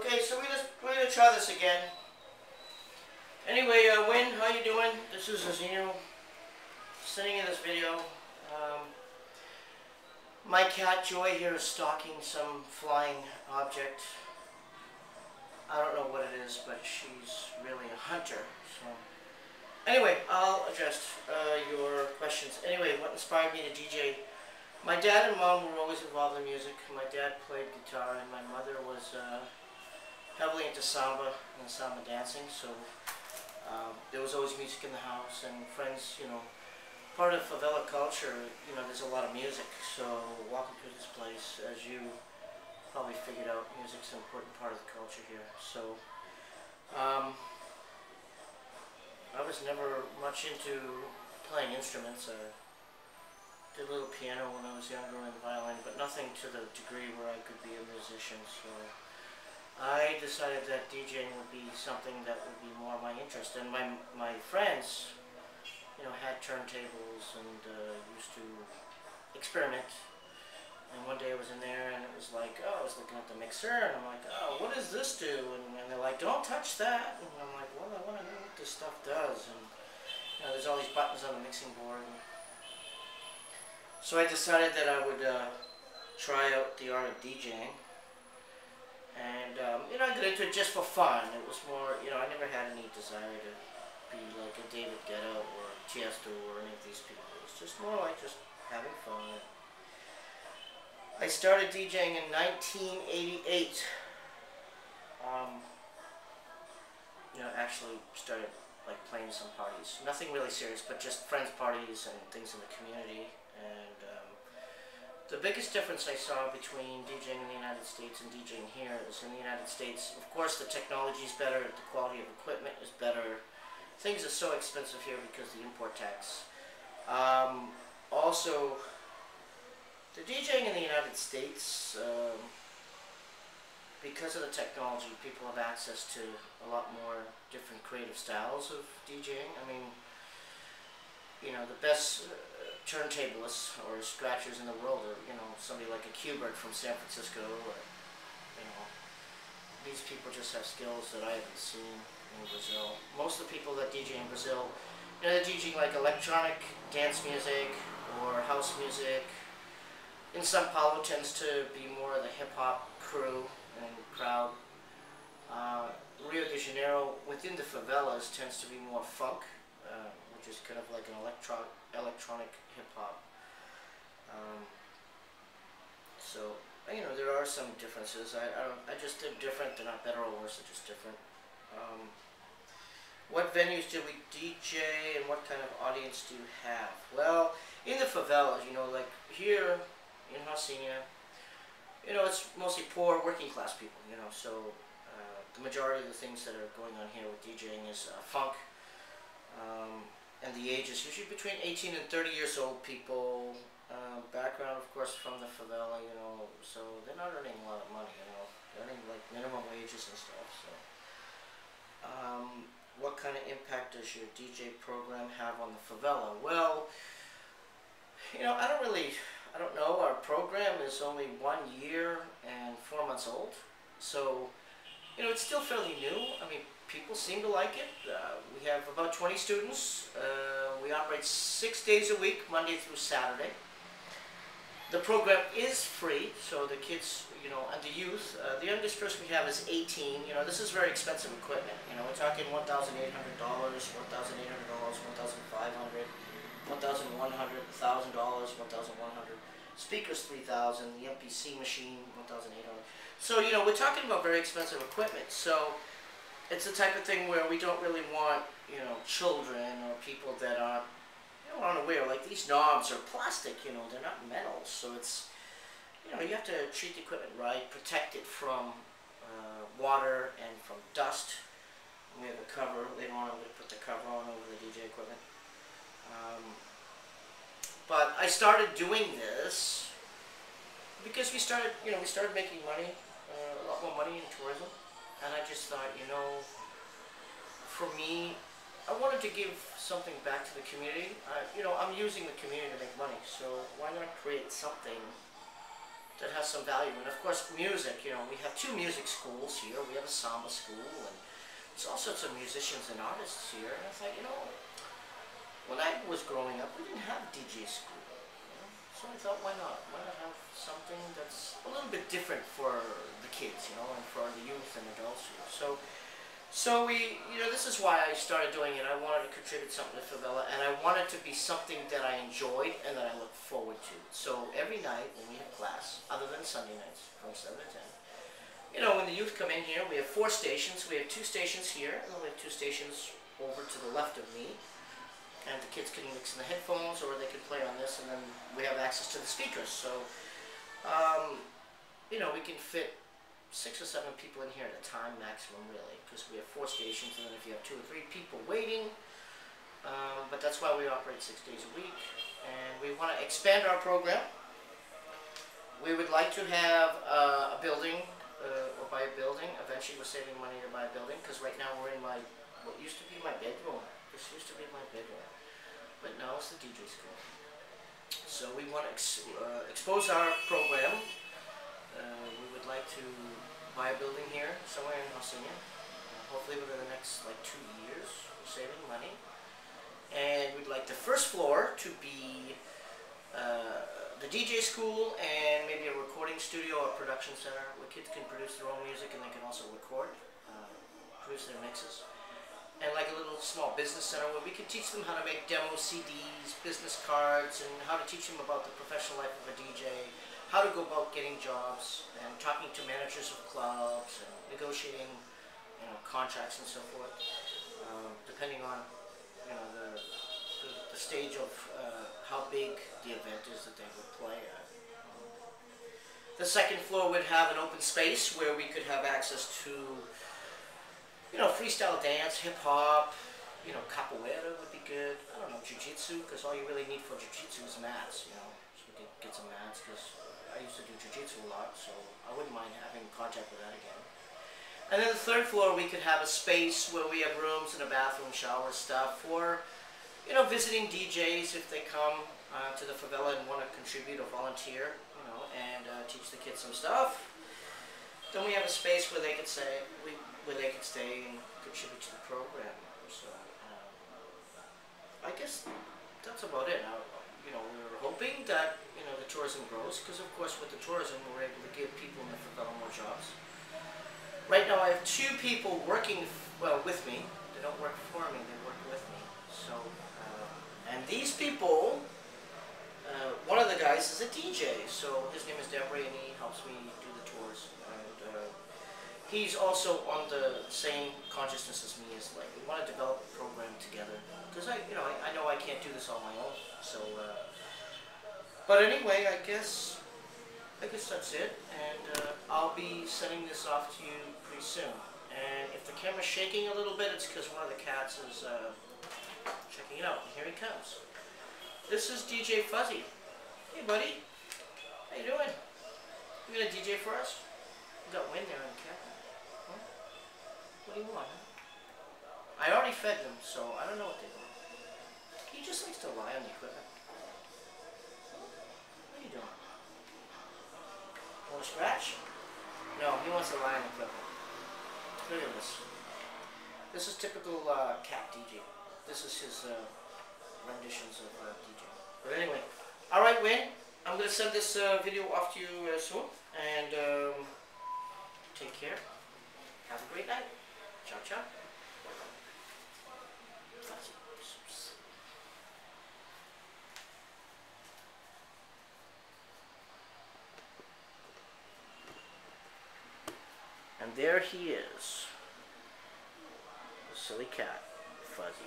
Okay, so we're gonna try this again. Anyway, Win, how you doing? This is Zeno sending you this video. My cat Joy here is stalking some flying object. I don't know what it is, but she's really a hunter. So anyway, I'll address your questions. Anyway, what inspired me to DJ? My dad and mom were always involved in music. My dad played guitar, and my mother was heavily into samba and samba dancing. So there was always music in the house, and friends, you know. Part of favela culture, you know, there's a lot of music. So walking through this place, as you probably figured out, music's an important part of the culture here. So I was never much into playing instruments. I did a little piano when I was younger and violin, but nothing to the degree where I could be a musician. So I decided that DJing would be something that would be more my interest. And my friends, you know, had turntables and used to experiment. And one day I was in there and it was like, oh, I was looking at the mixer and I'm like, oh, what does this do? And they're like, don't touch that. And I'm like, well, I want to know what this stuff does. And you know, there's all these buttons on the mixing board. So I decided that I would try out the art of DJing. And you know, I got into it just for fun. It was more, you know, I never had any desire to be like a David Guetta or Tiesto or any of these people. It's just more like just having fun. I started DJing in 1988. You know, actually started like playing some parties. Nothing really serious, but just friends parties and things in the community. And the biggest difference I saw between DJing in the United States and DJing here is in the United States, of course, the technology is better, the quality of equipment is better. Things are so expensive here because of the import tax. Also, the DJing in the United States, because of the technology, people have access to a lot more different creative styles of DJing. I mean, you know, the best turntablists or scratchers in the world are, you know, somebody like a Qbert from San Francisco, or, you know, these people just have skills that I haven't seen in Brazil. Most of the people that DJ in Brazil, you know, they're DJing like electronic dance music or house music. In São Paulo tends to be more of the hip-hop crew and crowd. Rio de Janeiro, within the favelas, tends to be more funk, which is kind of like an electronic hip-hop. So, you know, there are some differences. I just did different. They're not better or worse, they're just different. What venues do we DJ and what kind of audience do you have? Well, in the favelas, you know, like here in Rocinha, you know, it's mostly poor working class people, you know, so the majority of the things that are going on here with DJing is funk, and the age is usually between 18 and 30 years old people, background of course from the favela, you know, so they're not earning a lot of money, you know, they're earning like minimum wages and stuff, so. What kind of impact does your DJ program have on the favela? Well, you know, I don't know. Our program is only 1 year and 4 months old. So, you know, it's still fairly new. I mean, people seem to like it. We have about 20 students. We operate 6 days a week, Monday through Saturday. The program is free, so the kids, you know, and the youth, the youngest person we have is 18. You know, this is very expensive equipment. You know, we're talking $1,800, $1,800, $1,500, $1,100, $1,000, $1,100. Speakers $3,000. The MPC machine $1,800. So you know, we're talking about very expensive equipment. So it's the type of thing where we don't really want, you know, children or people that aren't, you know, unaware. Like these knobs are plastic. You know, they're not metal. So it's, you know, you have to treat the equipment right, protect it from water and from dust. We have a cover. Later on, I'm going to put the cover on over the DJ equipment. But I started doing this because we started making money, a lot more money in tourism, and I just thought, you know, for me, I wanted to give something back to the community. You know, I'm using the community to make money, so why not create something that has some value. And of course, music, you know, we have 2 music schools here. We have a samba school, and there's all sorts of musicians and artists here. And I thought, you know, when I was growing up, we didn't have a DJ school. You know? So I thought, why not? Why not have something that's a little bit different for the kids, you know, and for the youth and adults here. So we, you know, this is why I started doing it. I wanted to contribute something to Favela, and I wanted to be something that I enjoyed and that I looked forward to. So every night when we have class, other than Sunday nights from 7 to 10, you know, when the youth come in here, we have 4 stations. We have 2 stations here, and then we have 2 stations over to the left of me. And the kids can mix in the headphones, or they can play on this, and then we have access to the speakers. So, you know, we can fit 6 or 7 people in here at a time maximum, really, because we have 4 stations, and then if you have 2 or 3 people waiting, but that's why we operate 6 days a week, and we want to expand our program. We would like to have a building, or buy a building. Eventually we're saving money to buy a building, because right now we're in what used to be my bedroom. This used to be my bedroom, but now it's the DJ school. So we want to expose our program. We would like to buy a building here, somewhere in Rocinha. Hopefully within the next 2 years. We're saving money. And we'd like the first floor to be the DJ school and maybe a recording studio or production center where kids can produce their own music and they can also record, produce their mixes. And like a little small business center where we could teach them how to make demo CDs, business cards, and how to teach them about the professional life of a DJ, how to go about getting jobs, and talking to managers of clubs, and negotiating, you know, contracts and so forth, depending on, you know, the stage of how big the event is that they would play at. The second floor would have an open space where we could have access to, you know, freestyle dance, hip-hop, you know, capoeira would be good. I don't know, jiu-jitsu, because all you really need for jiu-jitsu is mats, you know. So we could get some mats, because I used to do jiu-jitsu a lot, so I wouldn't mind having contact with that again. And then the third floor, we could have a space where we have rooms and a bathroom, shower, stuff for, you know, visiting DJs if they come to the favela and want to contribute or volunteer, you know, and teach the kids some stuff. Then we have a space where they could stay and contribute to the program. So I guess that's about it. Now, you know, we're hoping that, you know, the tourism grows, because of course with the tourism we're able to give people in the favela more jobs. Right now I have 2 people working with me. They don't work for me, they work with me. So, and these people, one of the guys is a DJ, so his name is Deborah, and he helps me do the tours. And he's also on the same consciousness as me, as like we want to develop a program together. Because I know I can't do this on my own. So, but anyway, I guess that's it, and I'll be sending this off to you pretty soon. And if the camera's shaking a little bit, it's because one of the cats is checking it out. And here he comes. This is DJ Fuzzy. Hey, buddy. How you doing? You gonna DJ for us? You got wind there on the camera. Huh? What do you want? Huh? I already fed them, so I don't know what they want. He just likes to lie on the equipment. What are you doing? Want to scratch? No, he wants to lie on the equipment. Look at this. This is typical cat DJ. This is his renditions of DJ. But anyway, alright, Wayne, I'm going to send this video off to you soon. And take care. Have a great night. Ciao, ciao. And there he is, the silly cat, Fuzzy.